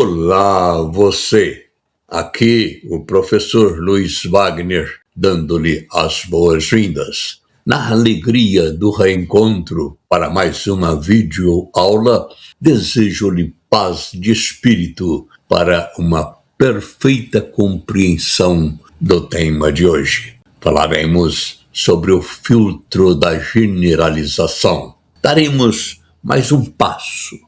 Olá, você! Aqui o professor Luiz Wagner, dando-lhe as boas-vindas. Na alegria do reencontro para mais uma videoaula, desejo-lhe paz de espírito para uma perfeita compreensão do tema de hoje. Falaremos sobre o filtro da generalização. Daremos mais um passo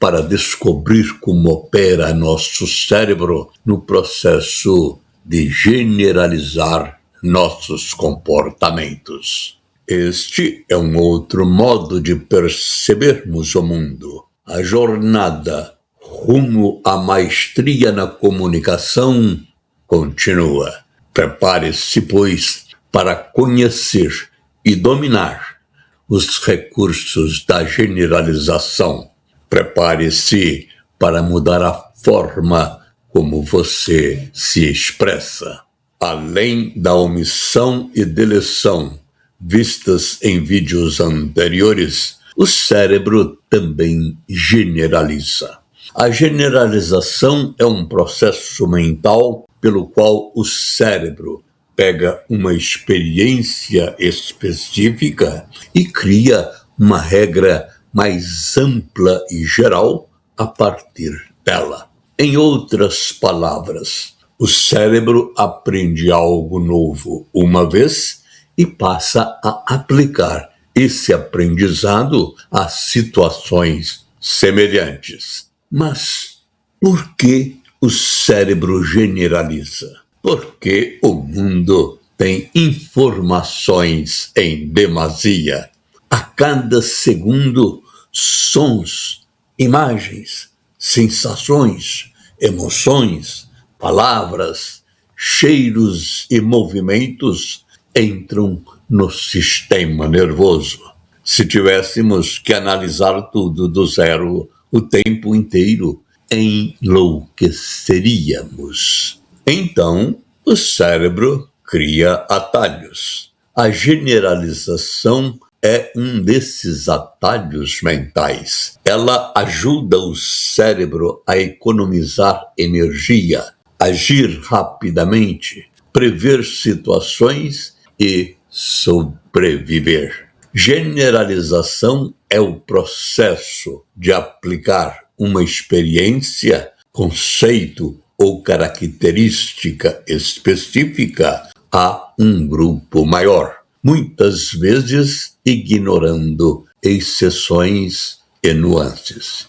para descobrir como opera nosso cérebro no processo de generalizar nossos comportamentos. Este é um outro modo de percebermos o mundo. A jornada rumo à maestria na comunicação continua. Prepare-se, pois, para conhecer e dominar os recursos da generalização. Prepare-se para mudar a forma como você se expressa. Além da omissão e deleção vistas em vídeos anteriores, o cérebro também generaliza. A generalização é um processo mental pelo qual o cérebro pega uma experiência específica e cria uma regra mais ampla e geral a partir dela. Em outras palavras, o cérebro aprende algo novo uma vez e passa a aplicar esse aprendizado a situações semelhantes. Mas por que o cérebro generaliza? Porque o mundo tem informações em demasia. A cada segundo, sons, imagens, sensações, emoções, palavras, cheiros e movimentos entram no sistema nervoso. Se tivéssemos que analisar tudo do zero o tempo inteiro, enlouqueceríamos. Então, o cérebro cria atalhos. A generalização é um desses atalhos mentais. Ela ajuda o cérebro a economizar energia, agir rapidamente, prever situações e sobreviver. Generalização é o processo de aplicar uma experiência, conceito ou característica específica a um grupo maior, muitas vezes ignorando exceções e nuances.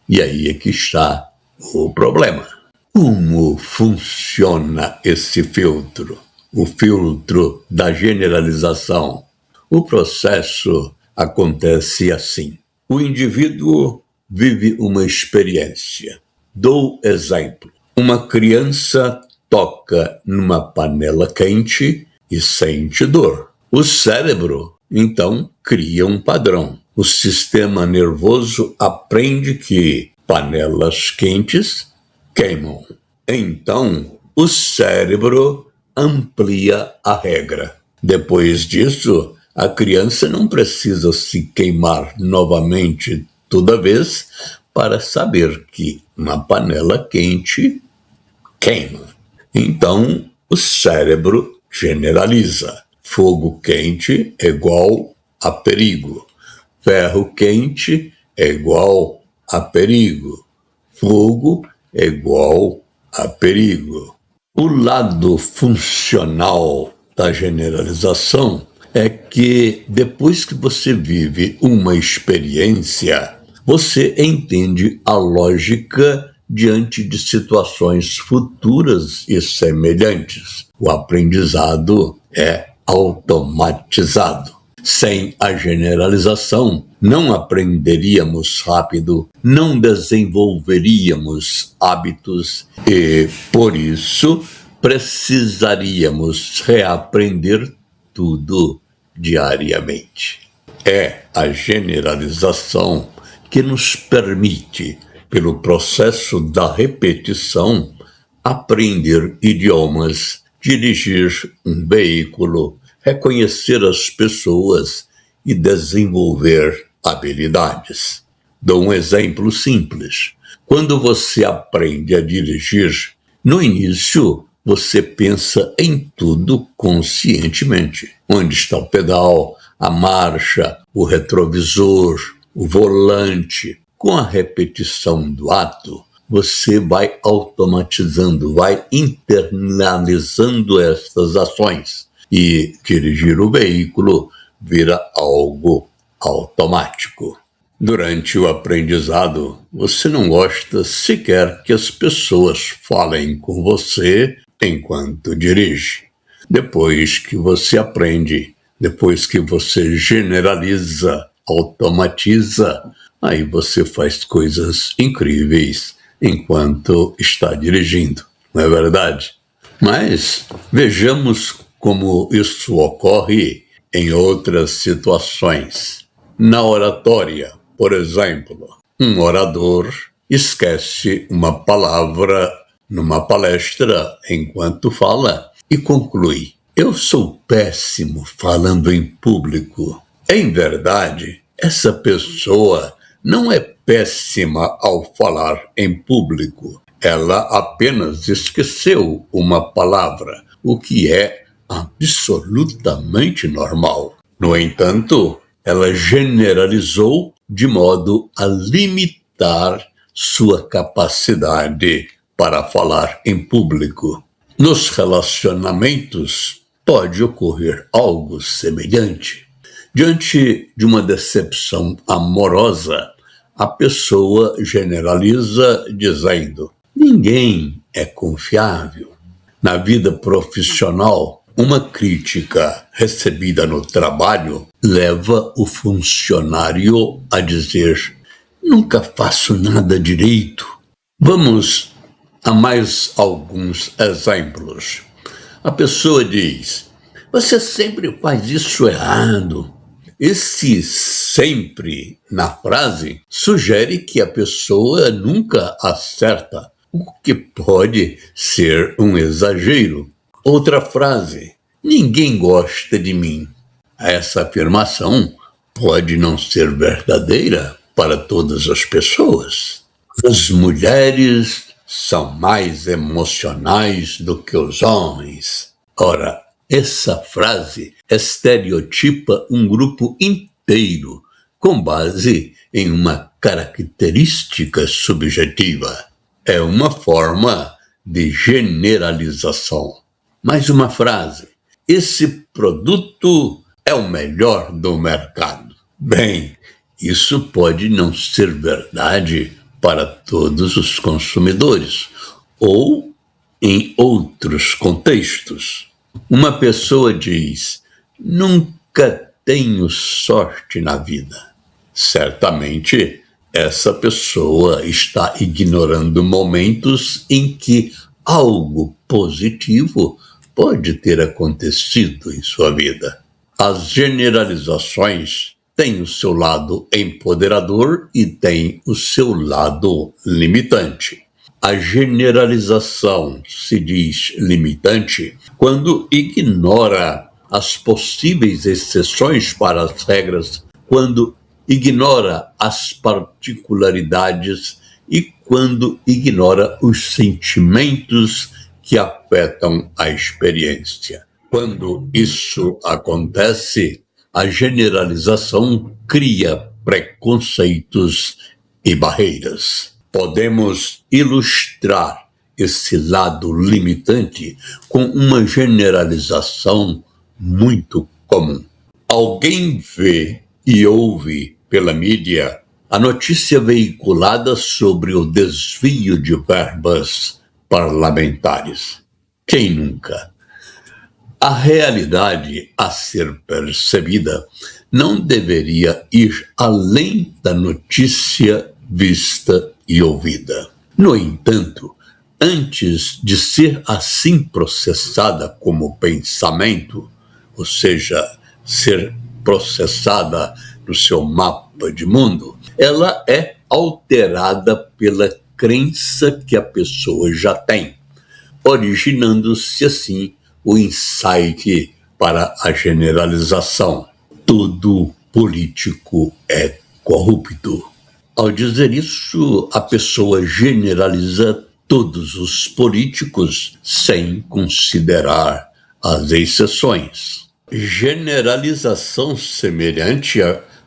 E aí é que está o problema. Como funciona esse filtro? O filtro da generalização. O processo acontece assim. O indivíduo vive uma experiência. Dou exemplo. Uma criança toca numa panela quente e sente dor. O cérebro, então, cria um padrão. O sistema nervoso aprende que panelas quentes queimam. Então, o cérebro amplia a regra. Depois disso, a criança não precisa se queimar novamente toda vez para saber que uma panela quente queima. Então, o cérebro generaliza. Fogo quente é igual a perigo. Ferro quente é igual a perigo. Fogo é igual a perigo. O lado funcional da generalização é que depois que você vive uma experiência, você entende a lógica diante de situações futuras e semelhantes. O aprendizado é automatizado. Sem a generalização, não aprenderíamos rápido, não desenvolveríamos hábitos e, por isso, precisaríamos reaprender tudo diariamente. É a generalização que nos permite, pelo processo da repetição, aprender idiomas, dirigir um veículo, reconhecer as pessoas e desenvolver habilidades. Dou um exemplo simples. Quando você aprende a dirigir, no início você pensa em tudo conscientemente. Onde está o pedal, a marcha, o retrovisor, o volante. Com a repetição do ato, você vai automatizando, vai internalizando estas ações e dirigir o veículo vira algo automático. Durante o aprendizado, você não gosta sequer que as pessoas falem com você enquanto dirige. Depois que você aprende, depois que você generaliza, automatiza, aí você faz coisas incríveis enquanto está dirigindo, não é verdade? Mas vejamos como isso ocorre em outras situações. Na oratória, por exemplo, um orador esquece uma palavra numa palestra enquanto fala e conclui: "Eu sou péssimo falando em público." Em verdade, essa pessoa não é péssima ao falar em público. Ela apenas esqueceu uma palavra, o que é absolutamente normal. No entanto, ela generalizou de modo a limitar sua capacidade para falar em público. Nos relacionamentos, pode ocorrer algo semelhante. Diante de uma decepção amorosa, a pessoa generaliza dizendo: "Ninguém é confiável." Na vida profissional, uma crítica recebida no trabalho leva o funcionário a dizer: "Nunca faço nada direito." Vamos a mais alguns exemplos. A pessoa diz: "Você sempre faz isso errado." Esse sempre na frase sugere que a pessoa nunca acerta, o que pode ser um exagero. Outra frase: "Ninguém gosta de mim." Essa afirmação pode não ser verdadeira para todas as pessoas. As mulheres são mais emocionais do que os homens. Ora, essa frase estereotipa um grupo inteiro com base em uma característica subjetiva. É uma forma de generalização. Mais uma frase: "Esse produto é o melhor do mercado." Bem, isso pode não ser verdade para todos os consumidores ou em outros contextos. Uma pessoa diz: "Nunca tenho sorte na vida." Certamente, essa pessoa está ignorando momentos em que algo positivo pode ter acontecido em sua vida. As generalizações têm o seu lado empoderador e têm o seu lado limitante. A generalização se diz limitante quando ignora as possíveis exceções para as regras, quando ignora as particularidades e quando ignora os sentimentos que afetam a experiência. Quando isso acontece, a generalização cria preconceitos e barreiras. Podemos ilustrar esse lado limitante com uma generalização muito comum. Alguém vê e ouve pela mídia a notícia veiculada sobre o desvio de verbas parlamentares. Quem nunca? A realidade a ser percebida não deveria ir além da notícia vista e ouvida. No entanto, antes de ser assim processada como pensamento, ou seja, ser processada no seu mapa de mundo, ela é alterada pela crença que a pessoa já tem, originando-se assim o insight para a generalização: todo político é corrupto. Ao dizer isso, a pessoa generaliza todos os políticos sem considerar as exceções. Generalização semelhante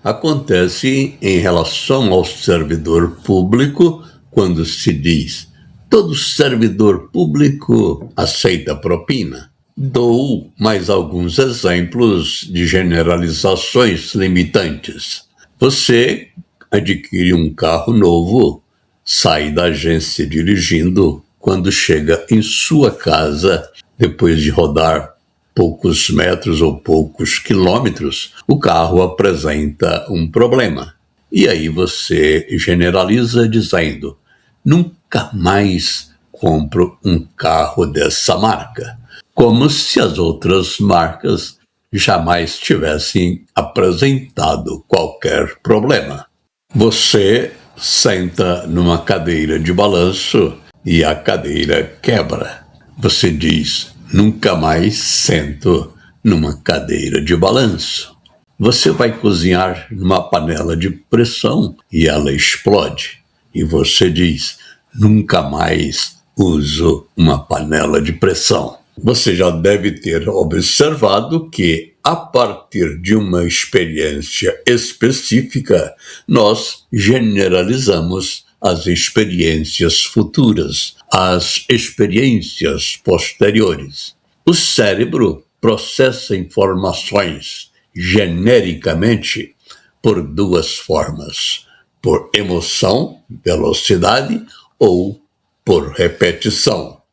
acontece em relação ao servidor público quando se diz: todo servidor público aceita propina. Dou mais alguns exemplos de generalizações limitantes. Você adquire um carro novo, sai da agência dirigindo. Quando chega em sua casa, depois de rodar poucos metros ou poucos quilômetros, o carro apresenta um problema. E aí você generaliza dizendo: nunca mais compro um carro dessa marca. Como se as outras marcas jamais tivessem apresentado qualquer problema. Você senta numa cadeira de balanço e a cadeira quebra. Você diz: nunca mais sento numa cadeira de balanço. Você vai cozinhar numa panela de pressão e ela explode. E você diz: nunca mais uso uma panela de pressão. Você já deve ter observado que, a partir de uma experiência específica, nós generalizamos as experiências futuras, as experiências posteriores. O cérebro processa informações genericamente por duas formas: por emoção, velocidade, ou por repetição.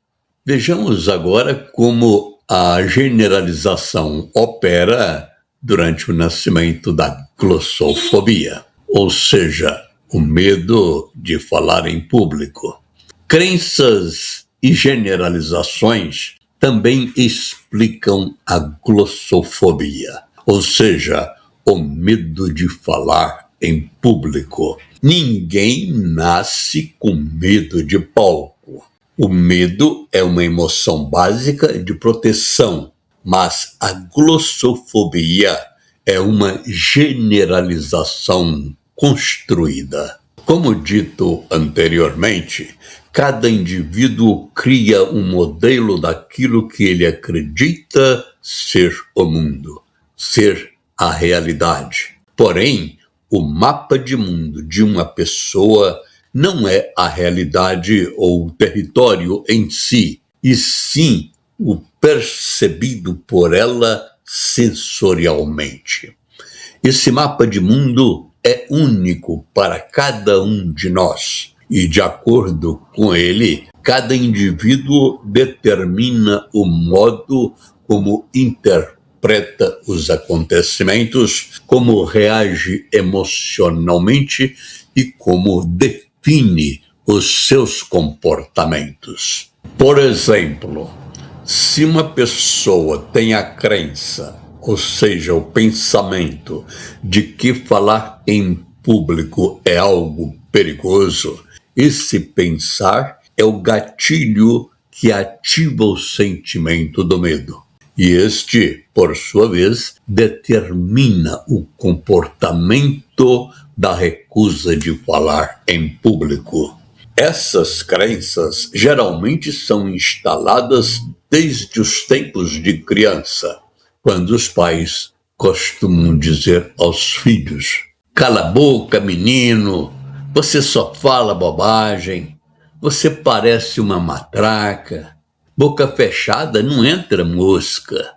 Vejamos agora como a generalização opera durante o nascimento da glossofobia, ou seja, o medo de falar em público. Crenças e generalizações também explicam a glossofobia, ou seja, o medo de falar em público. Ninguém nasce com medo de palco. O medo é uma emoção básica de proteção, mas a glossofobia é uma generalização construída. Como dito anteriormente, cada indivíduo cria um modelo daquilo que ele acredita ser o mundo, ser a realidade. Porém, o mapa de mundo de uma pessoa não é a realidade ou o território em si, e sim o percebido por ela sensorialmente. Esse mapa de mundo é único para cada um de nós, e de acordo com ele, cada indivíduo determina o modo como interpreta os acontecimentos, como reage emocionalmente e como define os seus comportamentos. Por exemplo, se uma pessoa tem a crença, ou seja, o pensamento, de que falar em público é algo perigoso, esse pensar é o gatilho que ativa o sentimento do medo. E este, por sua vez, determina o comportamento da recusa de falar em público. Essas crenças geralmente são instaladas desde os tempos de criança, quando os pais costumam dizer aos filhos: cala a boca, menino, você só fala bobagem, você parece uma matraca, boca fechada não entra mosca.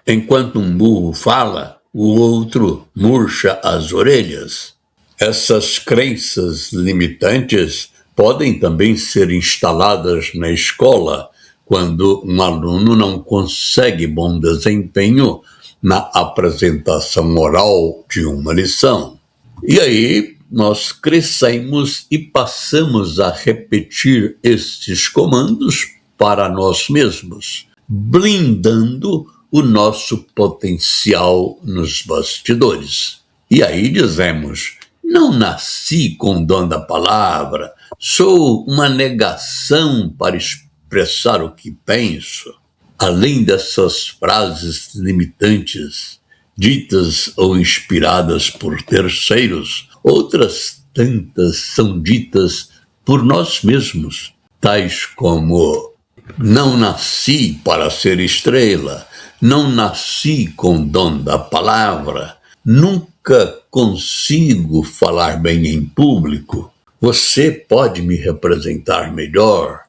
Enquanto um burro fala, o outro murcha as orelhas. Essas crenças limitantes podem também ser instaladas na escola, quando um aluno não consegue bom desempenho na apresentação oral de uma lição. E aí nós crescemos e passamos a repetir estes comandos para nós mesmos, blindando o nosso potencial nos bastidores. E aí dizemos: não nasci com o dom da palavra, sou uma negação para expressar o que penso. Além dessas frases limitantes, ditas ou inspiradas por terceiros, outras tantas são ditas por nós mesmos, tais como: não nasci para ser estrela, não nasci com dom da palavra, nunca consigo falar bem em público, você pode me representar melhor,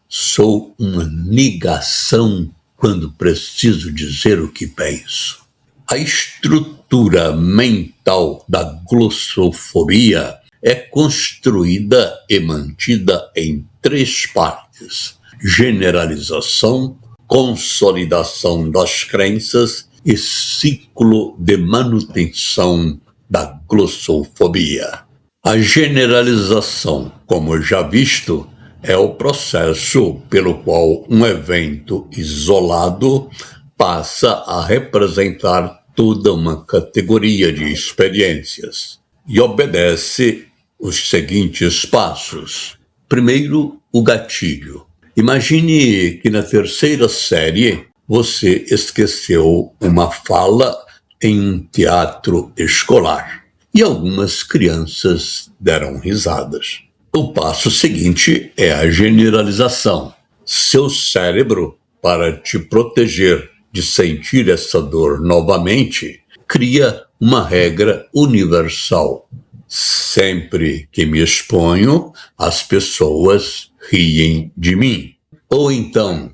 sou uma negação quando preciso dizer o que penso. A estrutura mental da glossofobia é construída e mantida em 3 partes: generalização, consolidação das crenças e ciclo de manutenção da glossofobia. A generalização, como já visto, é o processo pelo qual um evento isolado passa a representar toda uma categoria de experiências e obedece os seguintes passos. Primeiro, o gatilho. Imagine que na 3ª série você esqueceu uma fala em um teatro escolar e algumas crianças deram risadas. O passo seguinte é a generalização. Seu cérebro, para te proteger de sentir essa dor novamente, cria uma regra universal. Sempre que me exponho, as pessoas riem de mim. Ou então,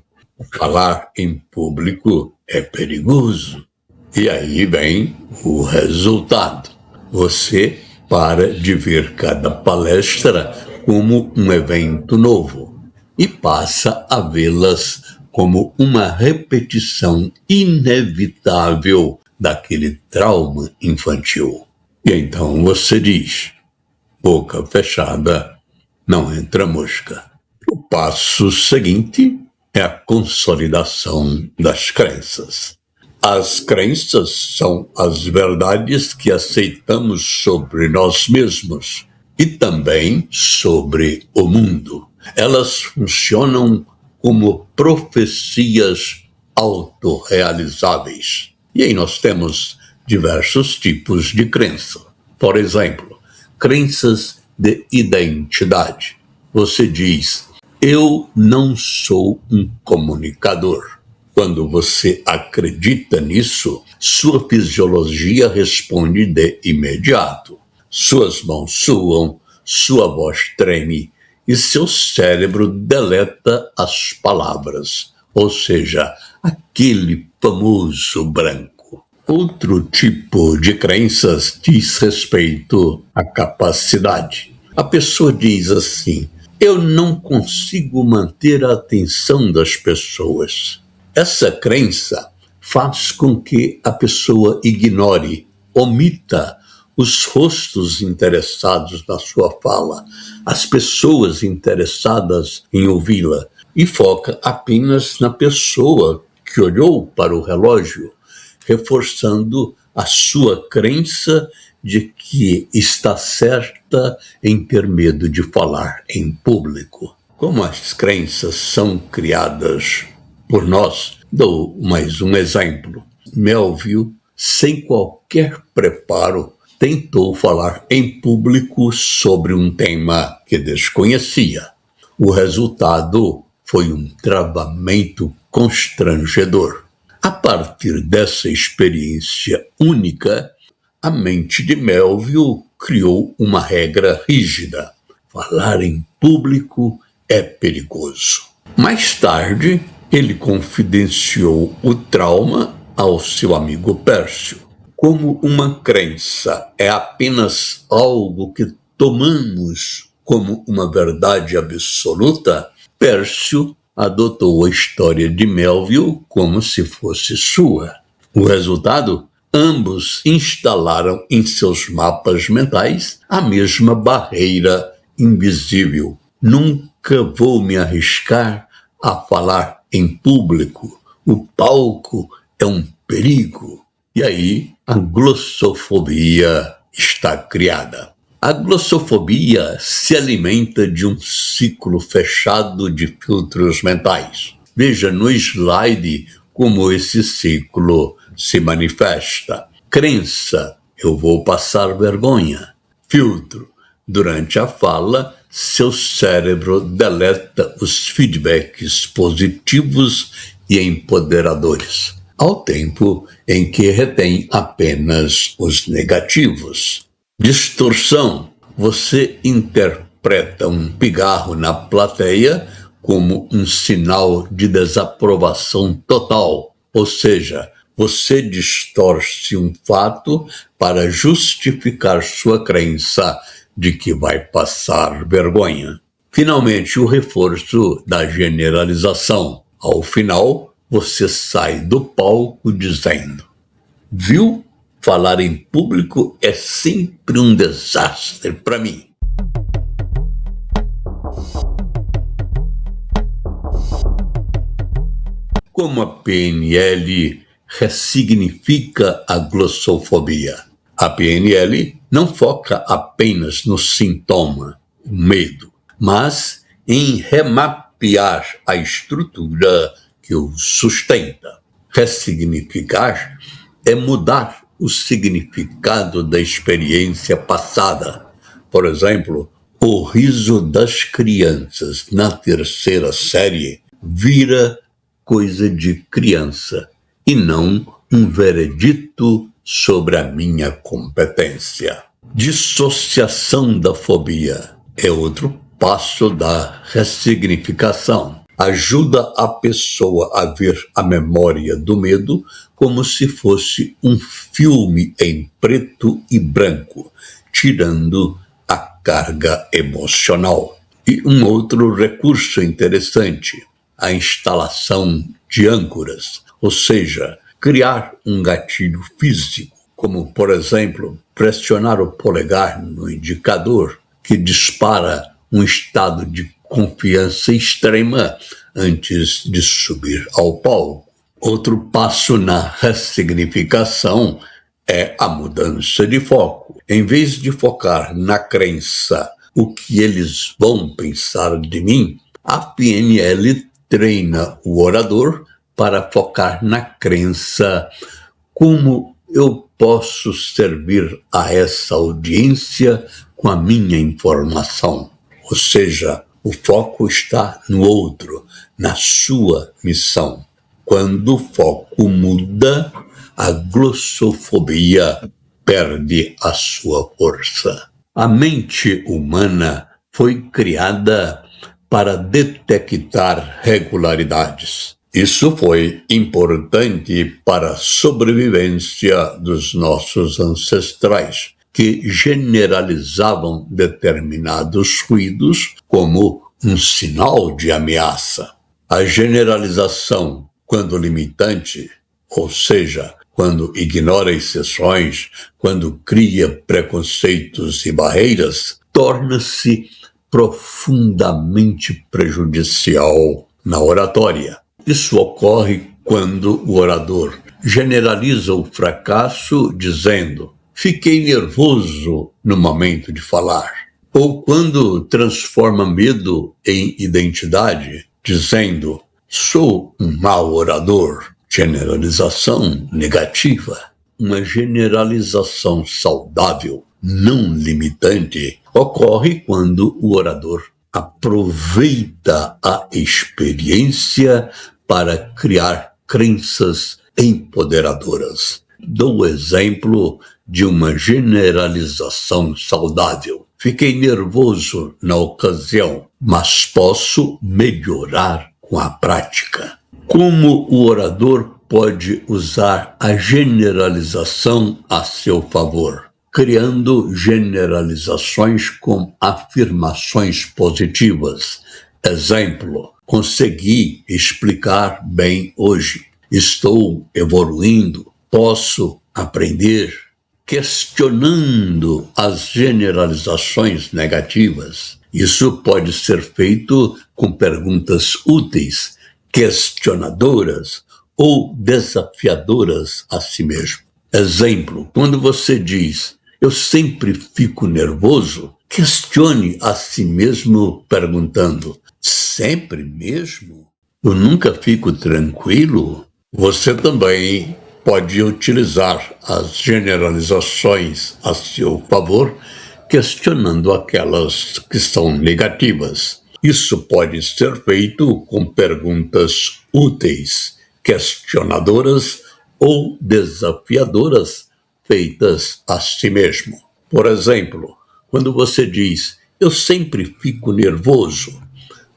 falar em público é perigoso. E aí vem o resultado. Você para de ver cada palestra como um evento novo e passa a vê-las como uma repetição inevitável daquele trauma infantil. E então você diz: boca fechada, não entra mosca. O passo seguinte é a consolidação das crenças. As crenças são as verdades que aceitamos sobre nós mesmos e também sobre o mundo. Elas funcionam como profecias autorrealizáveis. E aí nós temos diversos tipos de crença. Por exemplo, crenças de identidade. Você diz: eu não sou um comunicador. Quando você acredita nisso, sua fisiologia responde de imediato. Suas mãos suam, sua voz treme e seu cérebro deleta as palavras, ou seja, aquele famoso branco. Outro tipo de crenças diz respeito à capacidade. A pessoa diz assim: eu não consigo manter a atenção das pessoas. Essa crença faz com que a pessoa ignore, omita os rostos interessados na sua fala, as pessoas interessadas em ouvi-la, e foca apenas na pessoa que olhou para o relógio, reforçando a sua crença de que está certa em ter medo de falar em público. Como as crenças são criadas por nós, dou mais um exemplo. Melville, sem qualquer preparo, tentou falar em público sobre um tema que desconhecia. O resultado foi um travamento constrangedor. A partir dessa experiência única, a mente de Melville criou uma regra rígida: falar em público é perigoso. Mais tarde, ele confidenciou o trauma ao seu amigo Pércio. Como uma crença é apenas algo que tomamos como uma verdade absoluta, Pércio adotou a história de Melville como se fosse sua. O resultado? Ambos instalaram em seus mapas mentais a mesma barreira invisível. Nunca vou me arriscar a falar em público. O palco é um perigo. E aí a glossofobia está criada. A glossofobia se alimenta de um ciclo fechado de filtros mentais. Veja no slide como esse ciclo se manifesta. Crença: eu vou passar vergonha. Filtro: Durante a fala, seu cérebro deleta os feedbacks positivos e empoderadores, ao tempo em que retém apenas os negativos. Distorção. Você interpreta um pigarro na plateia como um sinal de desaprovação total, ou seja, você distorce um fato para justificar sua crença de que vai passar vergonha. Finalmente, o reforço da generalização. Ao final, você sai do palco dizendo: viu? Falar em público é sempre um desastre para mim. Como a PNL ressignifica a glossofobia? A PNL não foca apenas no sintoma, o medo, mas em remapear a estrutura que o sustenta. Ressignificar é mudar o significado da experiência passada. Por exemplo, o riso das crianças na terceira série vira coisa de criança e não um veredito sobre a minha competência. Dissociação da fobia é outro passo da ressignificação. Ajuda a pessoa a ver a memória do medo como se fosse um filme em preto e branco, tirando a carga emocional. E um outro recurso interessante, a instalação de âncoras, ou seja, criar um gatilho físico, como, por exemplo, pressionar o polegar no indicador, que dispara um estado de confiança extrema antes de subir ao palco. Outro passo na ressignificação é a mudança de foco. Em vez de focar na crença, o que eles vão pensar de mim, a PNL treina o orador para focar na crença: como eu posso servir a essa audiência com a minha informação? Ou seja, o foco está no outro, na sua missão. Quando o foco muda, a glossofobia perde a sua força. A mente humana foi criada para detectar regularidades. Isso foi importante para a sobrevivência dos nossos ancestrais, que generalizavam determinados ruídos como um sinal de ameaça. A generalização, quando limitante, ou seja, quando ignora exceções, quando cria preconceitos e barreiras, torna-se profundamente prejudicial na oratória. Isso ocorre quando o orador generaliza o fracasso dizendo: fiquei nervoso no momento de falar. Ou quando transforma medo em identidade, dizendo: sou um mau orador. Generalização negativa. Uma generalização saudável, não limitante, ocorre quando o orador aproveita a experiência para criar crenças empoderadoras. Dou o exemplo de uma generalização saudável. Fiquei nervoso na ocasião, mas posso melhorar com a prática. Como o orador pode usar a generalização a seu favor? Criando generalizações com afirmações positivas. Exemplo: consegui explicar bem hoje. Estou evoluindo. Posso aprender. Questionando as generalizações negativas. Isso pode ser feito com perguntas úteis, questionadoras ou desafiadoras a si mesmo. Exemplo: quando você diz eu sempre fico nervoso, questione a si mesmo perguntando: sempre mesmo? Eu nunca fico tranquilo? Você também pode utilizar as generalizações a seu favor, questionando aquelas que são negativas. Isso pode ser feito com perguntas úteis, questionadoras ou desafiadoras, feitas a si mesmo. Por exemplo, quando você diz, eu sempre fico nervoso,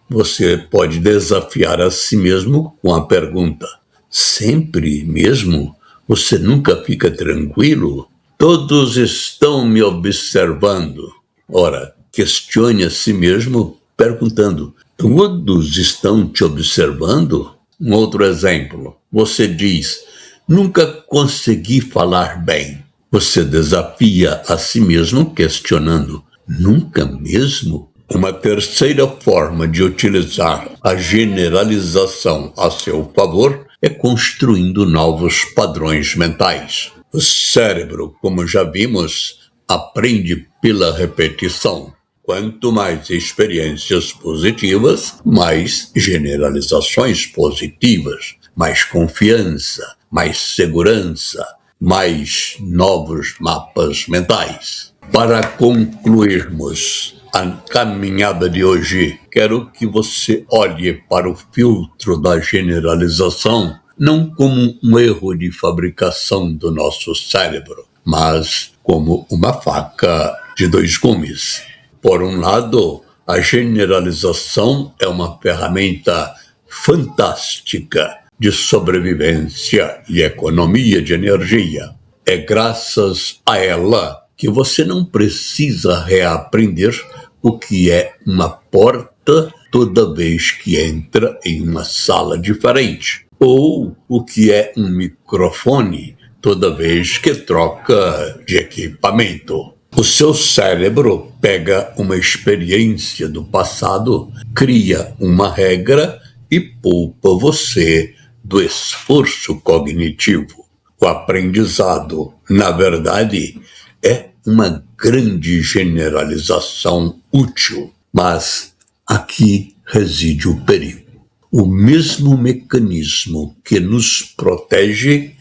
você pode desafiar a si mesmo com a pergunta, sempre mesmo? Você nunca fica tranquilo? Todos estão me observando. Ora, questione a si mesmo perguntando, todos estão te observando? Um outro exemplo, você diz, nunca consegui falar bem. Você desafia a si mesmo questionando, nunca mesmo? Uma terceira forma de utilizar a generalização a seu favor é construindo novos padrões mentais. O cérebro, como já vimos, aprende pela repetição. Quanto mais experiências positivas, mais generalizações positivas, mais confiança, mais segurança, mais novos mapas mentais. Para concluirmos a caminhada de hoje, quero que você olhe para o filtro da generalização não como um erro de fabricação do nosso cérebro, mas como uma faca de dois gumes. Por um lado, a generalização é uma ferramenta fantástica de sobrevivência e economia de energia. É graças a ela que você não precisa reaprender o que é uma porta toda vez que entra em uma sala diferente, ou o que é um microfone toda vez que troca de equipamento. O seu cérebro pega uma experiência do passado, cria uma regra e poupa você do esforço cognitivo. O aprendizado, na verdade, é uma grande generalização útil, mas aqui reside o perigo. O mesmo mecanismo que nos protege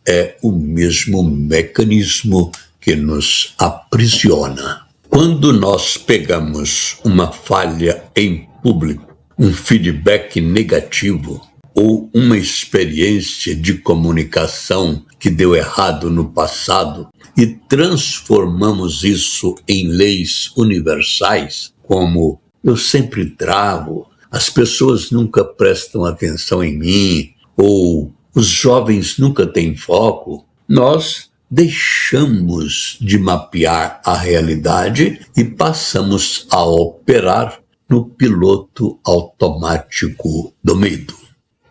é o mesmo mecanismo que nos aprisiona. Quando nós pegamos uma falha em público, um feedback negativo ou uma experiência de comunicação que deu errado no passado e transformamos isso em leis universais, como eu sempre travo, as pessoas nunca prestam atenção em mim, ou os jovens nunca têm foco, nós deixamos de mapear a realidade e passamos a operar no piloto automático do medo.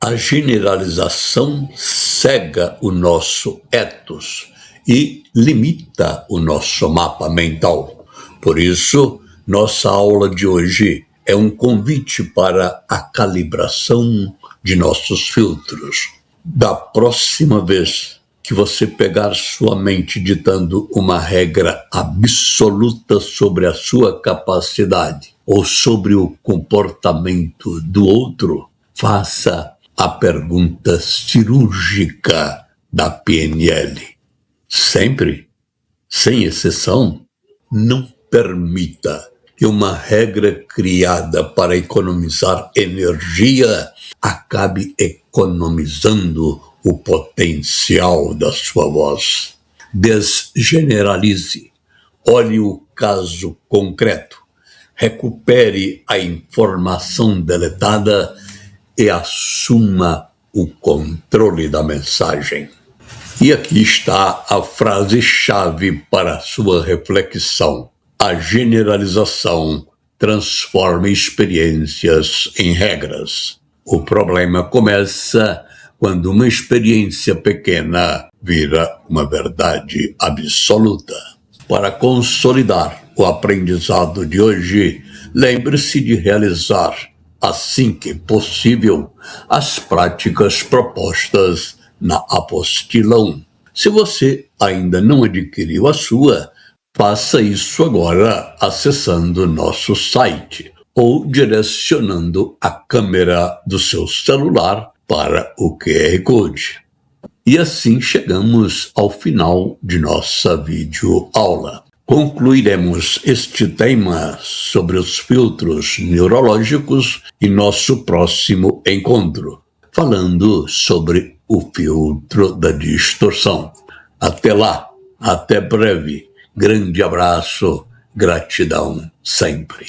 A generalização cega o nosso ethos e limita o nosso mapa mental. Por isso, nossa aula de hoje é um convite para a calibração de nossos filtros. Da próxima vez que você pegar sua mente ditando uma regra absoluta sobre a sua capacidade ou sobre o comportamento do outro, faça a pergunta cirúrgica da PNL. Sempre, sem exceção, não permita que uma regra criada para economizar energia acabe economizando o potencial da sua voz. Desgeneralize, olhe o caso concreto, recupere a informação deletada e assuma o controle da mensagem. E aqui está a frase-chave para a sua reflexão. A generalização transforma experiências em regras. O problema começa quando uma experiência pequena vira uma verdade absoluta. Para consolidar o aprendizado de hoje, lembre-se de realizar, assim que possível, as práticas propostas na apostila 1. Se você ainda não adquiriu a sua, faça isso agora acessando nosso site ou direcionando a câmera do seu celular para o QR Code. E assim chegamos ao final de nossa videoaula. Concluiremos este tema sobre os filtros neurológicos em nosso próximo encontro, falando sobre o filtro da distorção. Até lá, até breve. Grande abraço, gratidão sempre.